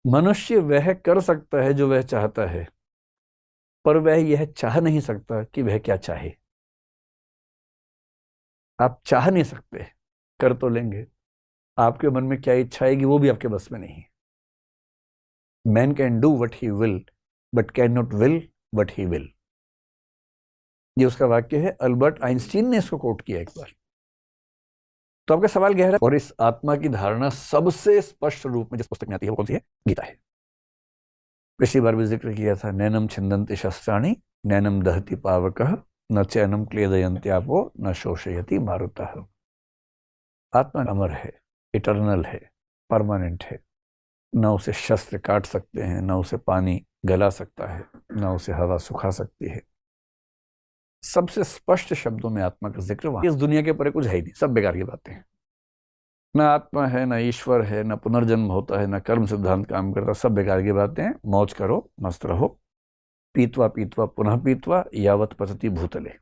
मनुष्य वह कर सकता है जो वह चाहता है, पर वह यह चाह नहीं सकता कि वह क्या चाहे। आप चाह नहीं सकते, कर तो लेंगे, आपके मन में क्या इच्छा आएगी वो भी आपके बस में नहीं। Man can do what he will, but can not will what he will. ये उसका वाक्य है, अल्बर्ट आइंस्टीन ने इसको कोट किया एक बार। तो आपका सवाल गहरा है, और इस आत्मा की धारणा सबसे स्पष्ट रूप में जिस पुस्तक में आती है वो कौन सी है? गीता है। पिछली बार भी जिक्र किया था, नैनम छिन्दन्ति शस्त्राणि नैनम दहति पावकः न चैनम क्लेदयन्त्यापो न शोषयति मारुतः। आत्मा अमर है, इटर्नल है, परमानेंट है। न उसे शस्त्र काट सकते हैं, न उसे पानी गला सकता है, न उसे हवा सुखा सकती है। सबसे स्पष्ट शब्दों में आत्मा का जिक्र वहां। इस दुनिया के परे कुछ है ही नहीं, सब बेकार की बातें हैं। न आत्मा है, न ईश्वर है, न पुनर्जन्म होता है, न कर्म सिद्धांत काम करता, सब बेकार की बातें हैं। मौज करो, मस्त रहो। पीतवा पीतवा पुनः पीतवा यावत पतति भूतले।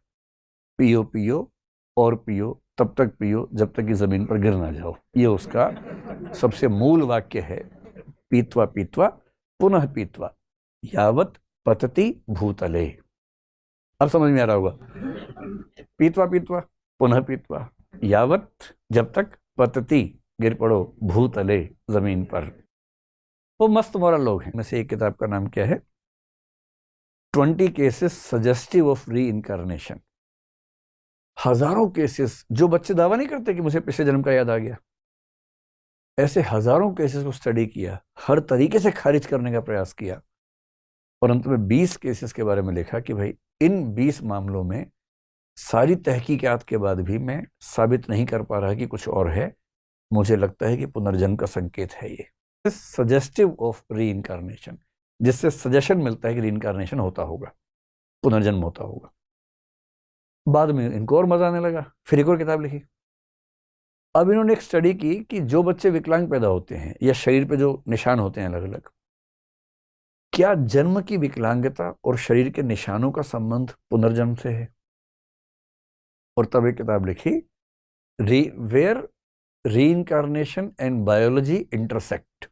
पियो पियो और पियो, तब तक पियो जब तक कि जमीन पर गिर ना जाओ। ये उसका सबसे मूल वाक्य है। पीतवा पीतवा पुनः पीतवा यावत पतति भूतले। अब समझ में आ रहा होगा। पीतवा पीतवा पुनः पीतवा यावत, जब तक, पतति, गिर पड़ो, भूतले, जमीन पर। वो मस्त मोरल लोग हैं। में से एक किताब का नाम क्या है? 20 केसेस सजेस्टिव ऑफ री इनकारनेशन। हजारों केसेस, जो बच्चे दावा नहीं करते कि मुझे पिछले जन्म का याद आ गया, ऐसे हजारों केसेस को स्टडी किया, हर तरीके से खारिज करने का प्रयास किया, और अंत में 20 केसेस के बारे में लिखा कि भाई इन 20 मामलों में सारी तहकीकात के बाद भी मैं साबित नहीं कर पा रहा कि कुछ और है। मुझे लगता है कि पुनर्जन्म का संकेत है ये। सजेस्टिव ऑफ री इनकारनेशन, जिससे सजेशन मिलता है कि री इनकारनेशन होता होगा, पुनर्जन्म होता होगा। बाद में इनको और मजा आने लगा, फिर एक और किताब लिखी। अब इन्होंने एक स्टडी की कि जो बच्चे विकलांग पैदा होते हैं या शरीर पे जो निशान होते हैं अलग अलग, क्या जन्म की विकलांगता और शरीर के निशानों का संबंध पुनर्जन्म से है? और तब एक किताब लिखी, where reincarnation and biology intersect.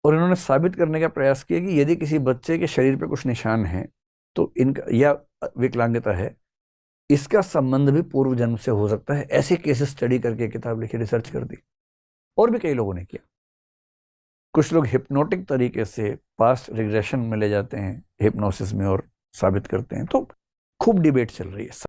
और इन्होंने साबित करने का प्रयास किया कि यदि किसी बच्चे के शरीर पे कुछ निशान हैं तो इनका, या विकलांगता है, इसका संबंध भी पूर्व जन्म से हो सकता है। ऐसे केसेस स्टडी करके किताब लिखी, रिसर्च कर दी। और भी कई लोगों ने किया। कुछ लोग हिप्नोटिक तरीके से पास्ट रिग्रेशन में ले जाते हैं हिप्नोसिस में और साबित करते हैं। तो खूब डिबेट चल रही है।